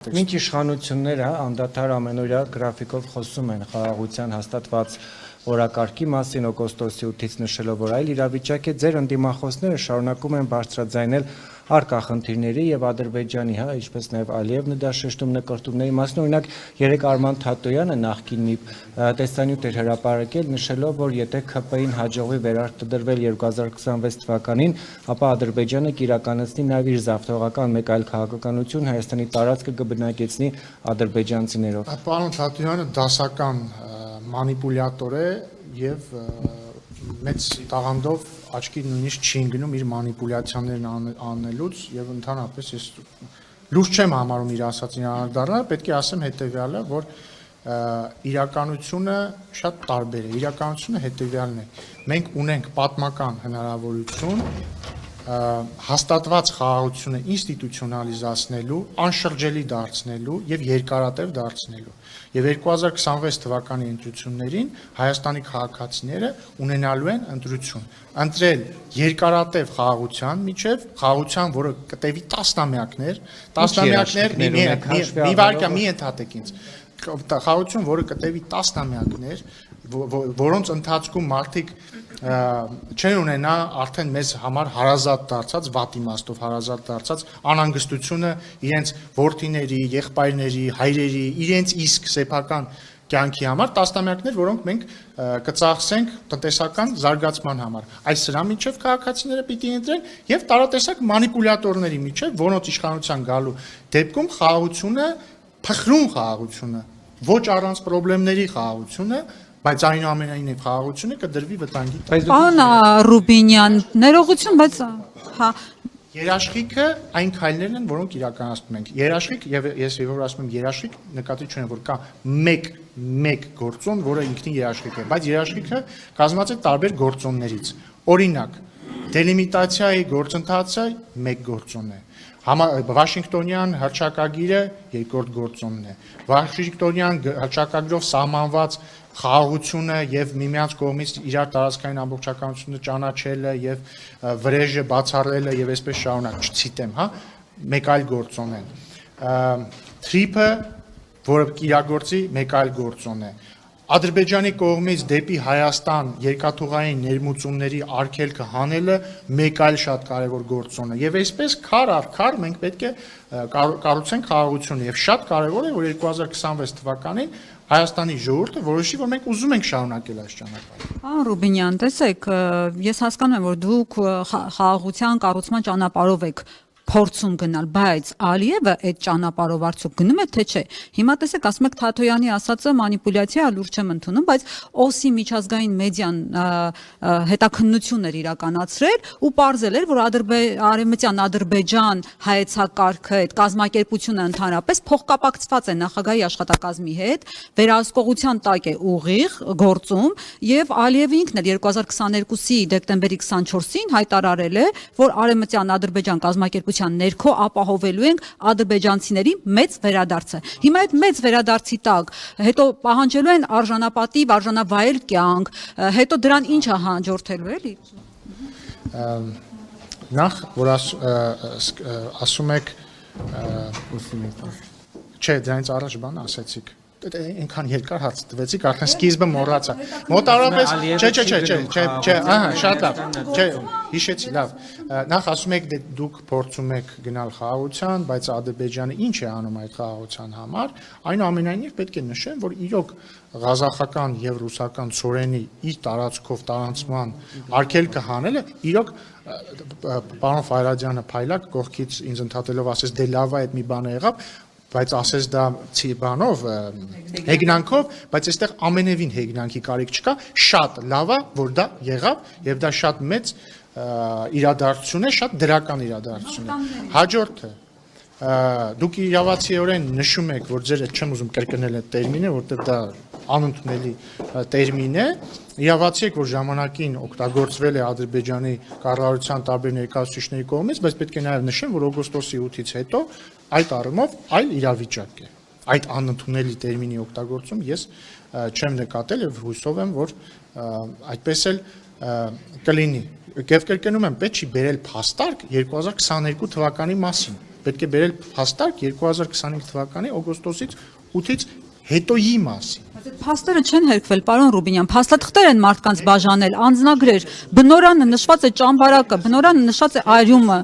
Մինչ իշխանությունները անդադար ամենօրյա գրաֆիկով խոսում են խաղաղության հաստատված օրակարգի մասին օգոստոսի 8-ից նշելով, որ այլ իրավիճակ է, ձեր ընդդիմախոսները շարունակում են բարձրաձայնել առկա խնդիրների եւ Ադրբեջանի, ինչպես նաեւ Ալիևն դա շեշտում նկարտումների մասին, օրինակ երեք Արման Թաթոյանը նախկին մի տեսանյութ էր հրապարակել, նշելով, որ եթե ՔՊ-ին հաջողվի վերարտադրվել 2026 թվականին, ապա Ադրբեջանը կիրականացնի նաեւ իր զավթողական մեկ այլ քաղաքականություն Հայաստանի տարածքը կբնակեցնի ադրբեջանցիներով։ Պարոն Թաթոյանը դասական մանիպուլյատոր է եւ մեծ տաղանդով աչքի նույնիսկ չի ընկնում իր մանիպուլյացիաներն անելուց եւ ընդհանրապես ես լուրջ չեմ համարում իր ասածին անդառնալ, պետք է ասեմ հետեւյալը, որ իրականությունը շատ տարբեր է, իրականությունը հետեւյալն է, մենք ունենք պատմական հնարավորություն հաստատված խաղաղությունը ինստիտուցիոնալիզացնելու, անշրջելի դարձնելու եւ երկարատև դարձնելու։ Եվ 2026 թվականի ընտրություններին Հայաստանի քաղաքացիները ունենալու են ընտրություն։ Ընտրել երկարատև խաղաղության միջև, խաղաղության, որը կտևի տասնամյակներ, մի վարկյա մի ընդհատեք ինձ։ Խաղաղություն, որը կտևի տասնամյակներ, որոնց ընթացքում մարդիկ չեն ունենա արդեն մեզ համար հարազատ դարձած, վատ իմաստով հարազատ դարձած անհանգստությունը իրենց որդիների, եղբայրների, հայրերի, իրենց իսկ սեփական կյանքի համար, տասնամյակներ, որոնք մենք կծախսենք տնտեսական զարգացման համար։ Այս սրա միջև քաղաքացիները պիտի ընտրեն եւ տարատեսակ մանիպուլյատորների միջև, որոնց իշխանության գալու դեպքում խաղաղությունը, փխրուն խաղաղությունը, ոչ առանց խնդիրների խաղաղությունը, բայց այնուամենայնիվ խաղաղությունը կդրվի վտանգի տակ։ Պարոն Ռուբինյան, ներողություն, բայց հա երաշխիքը այն քայլերն են, որոնք իրականացնում ենք։ Երաշխիք եւ ես որ ասում եմ երաշխիք, նկատի չունեմ, որ կա մեկ գործոն, որը ինքնին երաշխիք է, բայց երաշխիքը կազմված է տարբեր գործոններից։ Օրինակ, դելիմիտացիայի գործընթացը մեկ գործոն է։ Վաշինգտոնյան հռչակագիրը երկրորդ գործոնն է։ Վաշինգտոնյան հռչակագրով սահմանված խաղաղությունը եւ միմյանց կողմից իրար տարածքային ամբողջականությունը ճանաչելը եւ վրեժը բացառելը եւ այսպես շարունակ չցիտեմ, մեկ այլ գործոն է։ Թրիփը, որը իրագործի մեկ այլ գործոն է։ Ադրբեջանի կողմից դեպի Հայաստան երկաթուղային ներմուծումների արգելքը հանելը մեկ այլ շատ կարևոր գործոն է։ Եվ այսպես քար առ քար մենք պետք է կառուցենք խաղաղությունը եւ շատ կարևոր է, որ 2026 թվականին Հայաստանի ժողովուրդը որոշի, որ մենք ուզում ենք շարունակել այս ճանապարհը։ Պարոն Ռուբինյան, տեսեք, ես հասկանում եմ, որ դուք խաղաղության կառուցման ճանապարհով եք փորձում գնալ, բայց Ալիևը այդ ճանապարհով արդյոք գնում է թե չէ։ Հիմա տեսեք, ասում եք Թաթոյանի ասածը մանիպուլյացիա է, լուրջ չեմ ընդունում, բայց ՕՍԻ միջազգային մեդիան հետաքննություն էր իրականացրել ու պարզել էր, որ արևմտյան Ադրբեջան հայեցակարգը, այդ կազմակերպությունը ընդհանրապես փոխկապակցված է նախագահի աշխատակազմի հետ, վերահսկողության տակ է ուղիղ գործում եւ Ալիևը ինքն էլ 2022-ի դեկտեմբերի 24-ին հայտարարել է, որ արևմտյան Ադրբեջան կազմակերպության ներքո ապահովելու ենք ադրբեջանցիների մեծ վերադարձը։ Հիմա այդ մեծ վերադարձի տակ հետո պահանջելու են արժանապատիվ, արժանավայել կյանք, հետո դրան ինչ է հաջորդելու էլի։ Նախ որ ասում եք չէ, դրանից առաջ բան ասեցիք։ Այնքան երկար հաց տվեցիք, արդեն սկիզբը մոռացա։ Մոտավորապես, չէ, ահա, շատ լավ։ Չէ, հիշեցի, լավ։ Նախ ասում եք դուք փորձում եք գնալ խաղաղության, բայց Ադրբեջանը ինչ է անում այդ խաղաղության համար, այնուամենայնիվ պետք է նշեմ, որ իրոք ղազախական եւ ռուսական ծորենի իր տարածքով տարանցման արգելքը հանելը իրոք պարոն Ֆայրադյանը փայլակ կողքից ինձ ընդհատելով ասես դե լավ է այդ մի բանը եղավ, բայց ասես դա բանով հեգնանքով, բայց այստեղ ամենևին հեգնանքի կարիք չկա, շատ լավ է, որ դա եղավ եւ դա շատ մեծ իրադարձություն է, շատ դրական իրադարձություն է։ Հաջորդը դուք իրավացիորեն նշում եք, որ ձեր չեմ ուզում կրկնել այդ տերմինը, որտեղ դա անընդունելի տերմին է, իրավացի եք, որ ժամանակին օգտագործվել է Ադրբեջանի կառավարության տարբեր ներկայացուցիչների կողմից, բայց պետք է նաև նշեմ, որ օգոստոսի 8-ից հետո այդ առումով այլ իրավիճակ է։ Այդ անընդունելի տերմինի օգտագործում ես չեմ նկատել եւ հույսով եմ, որ այդպես էլ կլինի։ Եվ կրկնում եմ, պետք չի բերել փաստարկ 2022 թվականի մասին։ պետք է բերել հաստատ 2025 թվականի օգոստոսից 8-ից հետոյի մասին։ Փաստերը չեն հերքվել, պարոն Ռուբինյան, փաստաթղթեր են մարդկանց բաժանել, անձնագրեր, բնորանը նշված է ճամբարակը, բնորանը նշված է այրումը։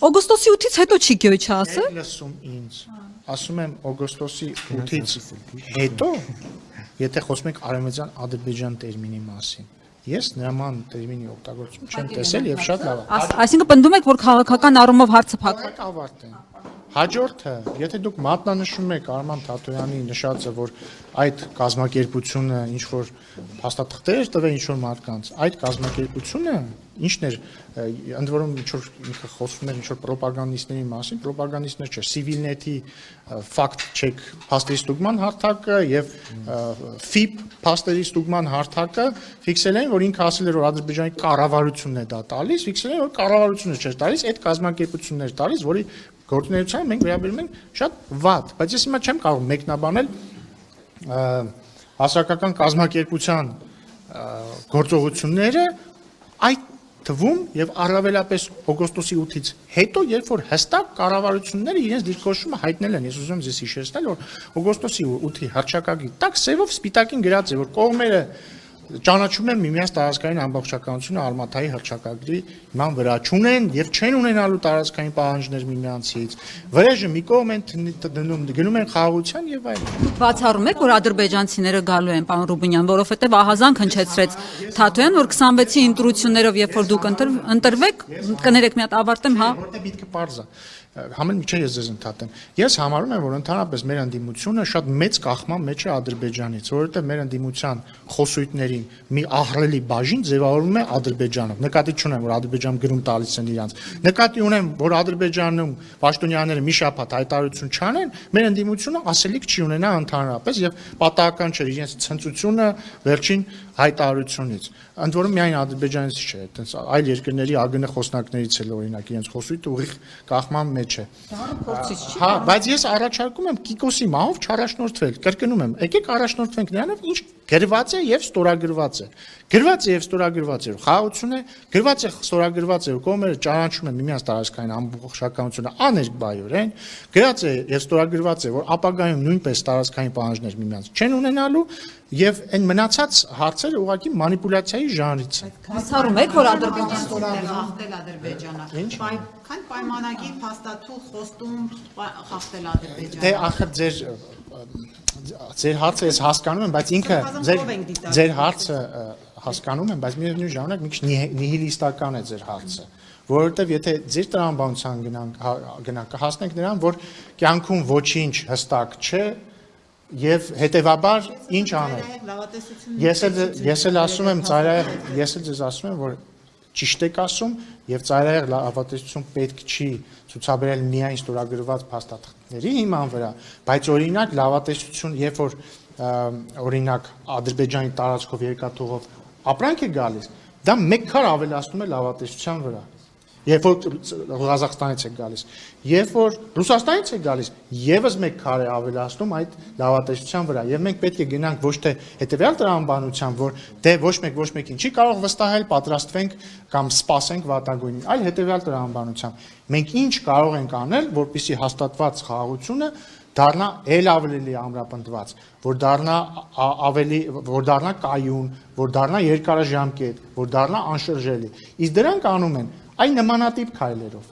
Օգոստոսի 8-ից հետո չի գոյ չասը։ Լսում ինձ։ Ասում եմ օգոստոսի 8-ից հետո, եթե խոսում ենք Արևմտյան Ադրբեջան տերմինի մասին, ես նման տերմինի օգտագործում չեմ տեսել եւ շատ լավ է։ Այսինքն պնդում եք, որ քաղաքական առումով հարցը փակվել։ Ավարտեն։ Հաջորդը, եթե դուք մատնանշում եք Արման Թաթոյանի նշածը, որ այդ կազմակերպությունը ինչ որ փաստաթղթեր տվել ինչ որ մարդկանց, այդ կազմակերպությունը ինչն էր, ընդ որում ինչ որ ինքը խոսում էր ինչ որ ռոպագանդիստների մասին, ռոպագանդիստներ չէ, Civilnet-ի fact check փաստերի ստուգման հարթակը եւ FIP փաստերի ստուգման հարթակը ֆիքսել են, որ ինքը ասել էր, որ Ադրբեջանի կառավարությունն է դա տալիս, ֆիքսել են, որ կառավարությունը չէ տալիս, այդ կազմակերպությունն էր տալիս, որի գործունեությանը մենք վերաբերում ենք շատ վատ, բայց ես հիմա չեմ կարող մեկնաբանել հասարակական կազմակերպության գործողությունները այդ թվում եւ առավելապես օգոստոսի 8-ից հետո, երբ որ հստակ կառավարությունները իրենց դիրքորոշումը հայտնել են, ես ուզում եմ ձեզ հիշեցնել, որ օգոստոսի 8-ի հռչակագրի տակ սևով սպիտակին գրած է, որ կողմերը ճանաչում են միմյանց տարածքային ամբողջականությունը Արմաթայի հռչակագրի հիման վրա չունեն եւ չեն ունենալու տարածքային պահանջներ միմյանցից վրեժը մի կողմ են գնում են խաղաղության եւ այլն։ Բացառում եք, որ ադրբեջանցիները գալու են, պարոն Ռուբինյան, որովհետեւ ահազանգ հնչեցրեց Թաթոյան, որ 26-ի ընտրություններով, երբ որ դուք ընտրվեք, կներեք մի հատ ավարտեմ, հա։ Որտե միտքը པարզ է։ Համեն միջի ես ձեզ ընդհատեմ։ Ես համարում եմ, որ ընդհանրապես մեր ընդդիմությունը շատ մեծ կախման մեջ է Ադրբեջանից, որովհետև մեր ընդդիմության խոսույթներին մի ահռելի բաժին ձևավորվում է Ադրբեջանով։ Նկատի չունեմ, որ Ադրբեջանում գրում տալիս են իրանց։ Նկատի ունեմ, որ Ադրբեջանում պաշտոնյաները մի շաբաթ հայտարարություն չանեն, մեր ընդդիմությունը ասելիք չի ունենա ընդհանրապես եւ պատահական չէ իրենց ցնծությունը վերջին հայտարարությունից։ Ընդ որում միայն Ադրբեջանից չէ, այտենց այլ երկրների ԱԳՆ խոսնակներից էլ օրինակ իրենց խոսույթը ուղիղ կախման մեջ է։ Հա, բայց ես առաջարկում եմ Կիկոսի մահով չառաջնորդվել, կրկնում եմ, եկեք առաջնորդվենք նրանով, ինչ գրված է եւ ստորագրված է։ Գրված է եւ ստորագրված է, խաղաղություն է, գրված է, ստորագրված է, կողմերը ճանաչում են միմյանց տարածքային ամբողջականությունը աներկբայորեն, գրած է եւ ստորագրված է, որ ապագայում նույնպես տարածքային պահանջներ միմյանց չեն ունենալու եւ այն մնացած հարցերը ուղղակի մանիպուլյացիայի ժանրից են։ Բացառում եք, որ Ադրբեջանը խախտել Ադրբեջանը։ Քան պայմանագիր փաստաթուղթ խոստում խախտել Ադրբեջանը։ Դե ախր ձեր հարցը ես հասկանում եմ, բայց ինքը ձեր հարցը հասկանում եմ, բայց միևնույն ժամանակ մի քիչ նիհիլիստական է ձեր հարցը, որովհետև եթե ձեր տրամաբանության գնանք կհասնենք նրան, որ կյանքում ոչինչ հստակ չէ եւ հետեւաբար ինչ անել։ Ես էլ ասում եմ ծայրահեղ, ես էլ ձեզ ասում եմ, որ ճիշտ եք ասում եւ ծայրահեղ լավատեսություն պետք չի ցուցաբերել միայն ստորագրված փաստաթղթերի հիման վրա, բայց օրինակ լավատեսություն, երբ որ օրինակ Ադրբեջանի տարածքով երկաթուղով ապրանք է գալիս, դա մեկ քար ավելացնում է լավատեսության վրա։ Երբ որ Ղազախստանից է գալիս, երբ որ Ռուսաստանից է գալիս, եւս մեկ քար է ավելացնում այդ լավատեսության վրա, եւ մենք պետք է գնանք ոչ թե հետեւյալ տրամաբանության, որ դե ոչ մեկին չի կարող վստահել, պատրաստվենք կամ սպասենք վատագույնին, այլ հետեւյալ տրամաբանության։ Մենք ինչ կարող ենք անել, որպեսզի հաստատված խաղաղությունը դառնա ել ավելի ամրապնդված, որ դառնա կայուն, որ դառնա երկարաժամկետ, որ դառնա անշրջելի։ Իսկ դրանք անում են այն նմանատիպ քայլերով։